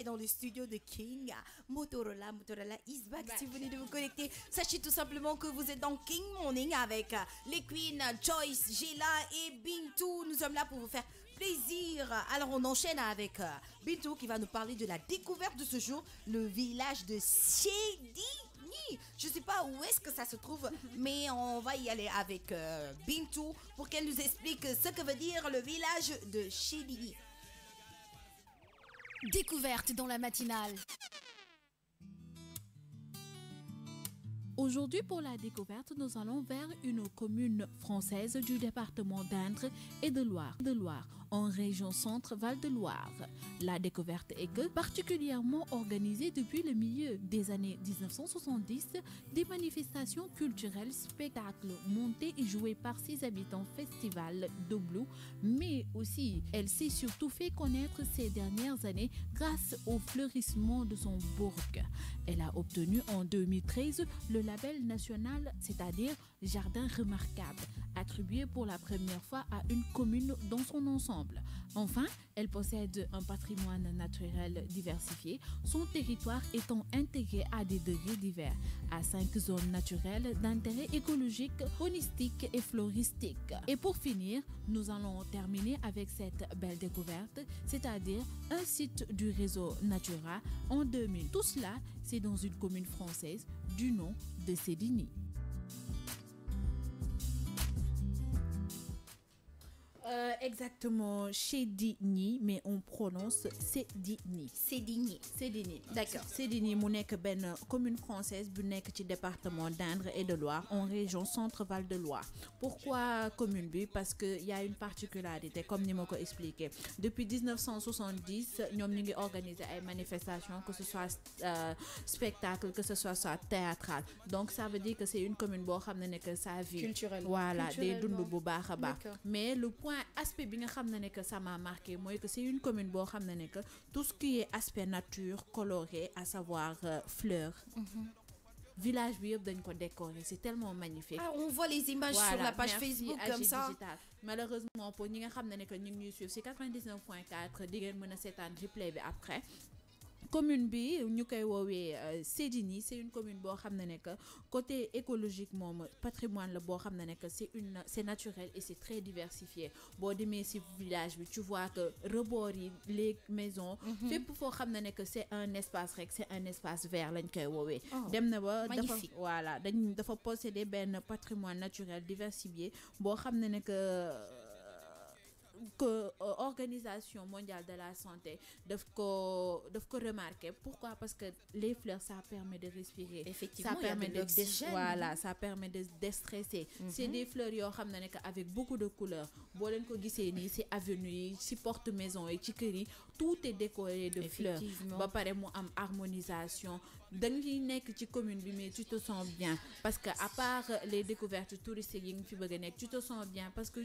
Dans le studio de King, Motorola is back. Si vous venez de vous connecter, sachez tout simplement que vous êtes dans King Morning avec les queens Joyce, Gela et Bintou. Nous sommes là pour vous faire plaisir. Alors on enchaîne avec Bintou qui va nous parler de la découverte de ce jour, le village de Chédigny. Je sais pas où est-ce que ça se trouve, mais on va y aller avec Bintou pour qu'elle nous explique ce que veut dire le village de Chédigny. Découverte dans la matinale. Aujourd'hui, pour la découverte, nous allons vers une commune française du département d'Indre et de Loire, en région centre Val-de-Loire. La découverte est que, particulièrement organisée depuis le milieu des années 1970, des manifestations culturelles, spectacles montés et joués par ses habitants, festival de blues, mais aussi elle s'est surtout fait connaître ces dernières années grâce au fleurissement de son bourg. Elle a obtenu en 2013 le label national, c'est-à-dire Jardin remarquable, attribué pour la première fois à une commune dans son ensemble. Enfin, elle possède un patrimoine naturel diversifié, son territoire étant intégré à des degrés divers, à 5 zones naturelles d'intérêt écologique, faunistique et floristique. Et pour finir, nous allons terminer avec cette belle découverte, c'est-à-dire un site du réseau Natura en 2000. Tout cela, c'est dans une commune française du nom de Chédigny. Exactement, Chédigny, mais on prononce Chédigny. Chédigny. D'accord. Chédigny mu nekk benn commune française bu nekk ci département d'Indre et de Loire en région centre-Val de Loire. Pourquoi commune bi? Parce que y a une particularité, comme ni ma ko expliqué. Depuis 1970, ñoom ñu ngi organiser ay manifestations, que ce soit spectacle, que ce soit théâtral. Donc ça veut dire que c'est une commune boo xam ne que ça vit. Culturellement. Voilà, day dund bu baax a baax. Mais le point aspect bi nga xam ne que ça m'a marqué mooy que c'est une commune boo xam ne que tout ce qui est aspect nature coloré, à savoir fleurs. Village bi yëpp dañ ko décorer, c'est tellement magnifique. Ah, on voit les images sur la page Facebook comme ça. Digital. Malheureusement pour ñi nga xam ne que ñu ngi ñuy suivre c'est 99.4 di ngeen mën a seetaan replay bi après. Commune bi ñu koy woowee Chédigny, c'est une commune boo xam ne que côté écologique moom patrimoine la boo xam ne que c'est naturel et c'est très diversifié. Boo demee ci village bi tu vois que rebord yi les maisons fépp foo xam ne que c'est un espace rek, c'est un espace vert lañ koy woowee. Dem na ba dafa voilà dafa posséder benn patrimoine naturel diversifié boo xam ne que Organisation mondiale de la santé daf ko remarquer. Pourquoi? Parce que les fleurs, ça permet de respirer. Effectivement, ça permet de l'oxygène. Voilà, ça permet de déstresser. C'est des fleurs yoo xam ne avec beaucoup de couleurs. Boo leen ko gisee nii ci avenue yi, ci porte maison yi, ci kër yi, tout est décoré de fleurs. Ba pare mu am harmonisation. Dañ ciy nekk ci commune bi mais tu te sens bien parce que à part les découvertes touristiques yi nga fi bëgg a nekk, tu te sens bien parce que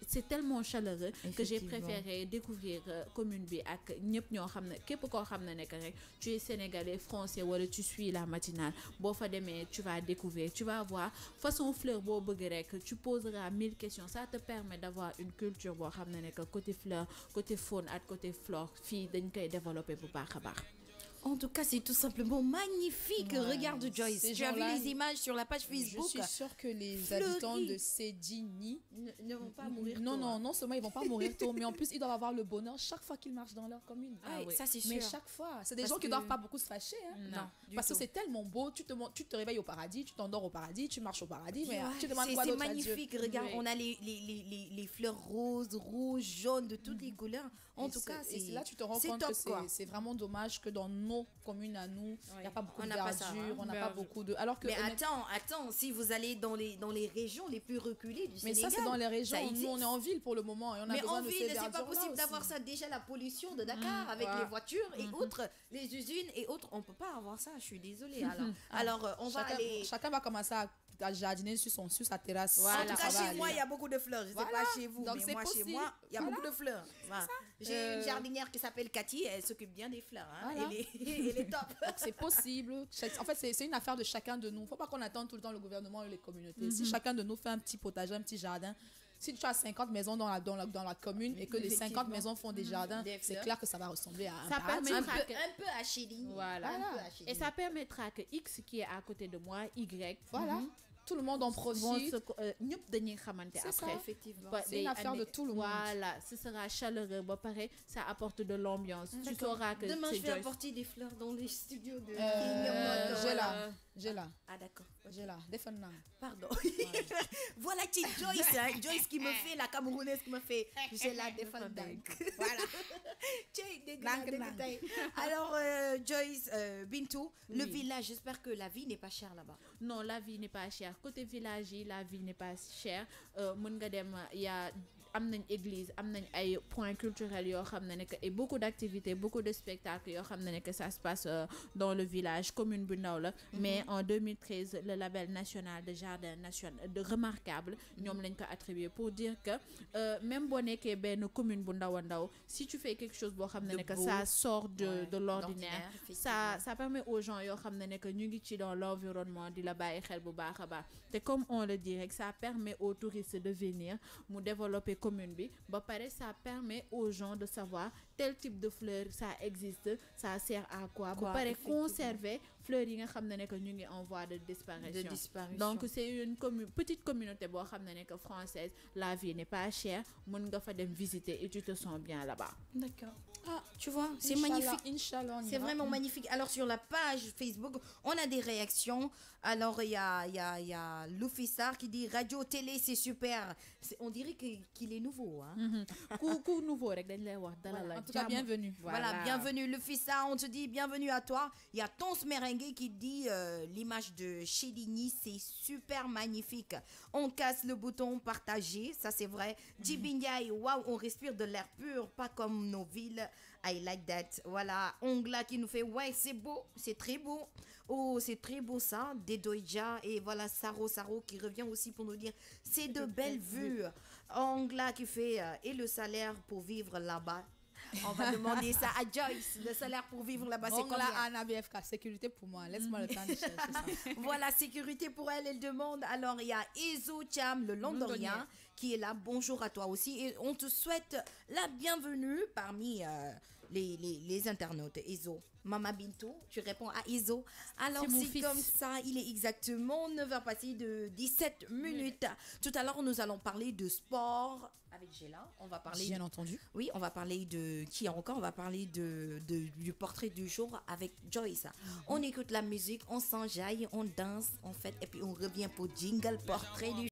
c'est tellement chaleureux que j'ai préféré découvrir commune bi ak ñëpp ñoo xam ne képp koo xam ne nekk rek tu es sénégalais, français wala tu suis la matinale. Boo fa demee tu vas découvrir, tu vas voir façon fleur boo bëgg rek, tu poseras 1000 questions. Ça te permet d'avoir une culture boo xam ne que côté fleur, côté faune ak côté flore fii dañ koy développer bu baax a baax. En tout cas, c'est tout simplement magnifique. Ouais. Regarde Joyce, tu as vu les images sur la page Facebook. Je suis sûre que les habitants de Chédigny ne vont pas mourir tôt. Non seulement ils vont pas mourir tôt, mais en plus ils doivent avoir le bonheur chaque fois qu'ils marchent dans leur commune. Ah oui, ça c'est sûr. Mais chaque fois, c'est des gens qui doivent pas beaucoup se fâcher. Hein. Non, parce que c'est tellement beau. Tu te réveilles au paradis, tu t'endors au paradis, tu marches au paradis, mais tu demandes quoi d'autre à Dieu? C'est magnifique. Regarde, on a les fleurs roses, rouges, jaunes, de toutes les couleurs. En tout cas, c'est là tu te rends compte que c'est vraiment dommage que dans nos communes à nous, il n'y a pas beaucoup de verdure, on n'a pas beaucoup de... Alors que mais attends, si vous allez dans les régions les plus reculées du Sénégal... Mais ça, c'est dans les régions. Nous, on est en ville pour le moment et on a besoin de ces verdures-là. Mais en ville, c'est pas possible d'avoir ça. Déjà, la pollution de Dakar avec les voitures et autres, les usines et autres, on peut pas avoir ça, je suis désolée. Alors, on va aller... Chacun va commencer à jardiner sur sa terrasse. Voilà. En tout cas, chez moi, il y a beaucoup de fleurs. Je sais pas chez vous, mais moi, chez moi, il y a beaucoup de fleurs. J'ai une jardinière qui s'appelle Cathy, elle s'occupe bien des fleurs. Elle est top. Donc c'est possible. En fait, c'est une affaire de chacun de nous. Il ne faut pas qu'on attende tout le temps le gouvernement et les communautés. Si chacun de nous fait un petit potager, un petit jardin, si tu as 50 maisons dans la commune et que les 50 maisons font des jardins, c'est clair que ça va ressembler à un paradis. Un peu à Chéline. Voilà. Et ça permettra que X qui est à côté de moi, Y, voilà. Tout le monde en profite. C'est ça, effectivement. C'est une affaire de tout le monde. Voilà, ce sera chaleureux. Bon, pareil, ça apporte de l'ambiance. Tu sauras que demain, je vais apporter des fleurs dans les studios de j'ai là. Ah, d'accord. J'ai là. Pardon. Voilà, c'est Joyce. Hein? Joyce qui me fait, la Camerounaise qui me fait. J'ai là des Voilà. Alors, Joyce, Bintou, le village, j'espère que la vie n'est pas chère là-bas. Non, la vie n'est pas chère. Côté village, la vie n'est pas chère. Il y a une église, un point culturel et beaucoup d'activités, beaucoup de spectacles que ça se passe dans le village, commune Bundaoula. Mais en 2013, le label national de jardin national de remarquable, nous l'avons attribué pour dire que même si une commune Bundaoula, si tu fais quelque chose que ça sort de l'ordinaire, ça permet aux gens que nous sommes dans l'environnement de la baie. Et comme on le dirait, ça permet aux touristes de venir, de développer commune bi ba paré ça permet aux gens de savoir tel type de fleurs ça existe, ça sert à quoi ba paré conserver fleurs yi nga xamné que ñu ngi en voie de disparition. Donc c'est une petite communauté bo xamné que française, la vie n'est pas chère, mën nga fa dem visiter et tu te sens bien là-bas. D'accord. Ah, tu vois, c'est magnifique. C'est vraiment magnifique. Alors sur la page Facebook, on a des réactions. Alors il y a Loufissar qui dit radio télé c'est super. On dirait qu'il est nouveau hein. Coucou nouveau rek dañ lay wax dalal. En tout cas bienvenue. Voilà, bienvenue Loufissar, on te dit bienvenue à toi. Il y a Tons Merengue qui dit l'image de Chéligny c'est super magnifique. On casse le bouton partager, ça c'est vrai. Djibindiaï, waouh, on respire de l'air pur, pas comme nos villes. I like that. Voilà, Ongla qui nous fait ouais, c'est beau, c'est très beau. Oh, c'est très beau ça, Dedoïdja et voilà Saro qui revient aussi pour nous dire c'est de belles vues. Ongla qui fait et le salaire pour vivre là-bas. On va demander ça à Joyce. Le salaire pour vivre là-bas, c'est combien? Anna BFK, sécurité pour moi. Laisse-moi le temps de chercher ça. Voilà, sécurité pour elle, elle demande. Alors, il y a Ezo Cham, le Londonien, qui est là. Bonjour à toi aussi. Et on te souhaite la bienvenue parmi les internautes. Ezo. Mama Bintou, tu réponds à Iso. Alors c'est comme ça, il est exactement 9h passé de 17 minutes. Tout à l'heure, nous allons parler de sport avec Géla. On va parler. Bien entendu. Oui, on va parler de qui encore? On va parler du portrait du jour avec Joyce. On écoute la musique, on s'enjaille, on danse, en fait, et puis on revient pour jingle portrait du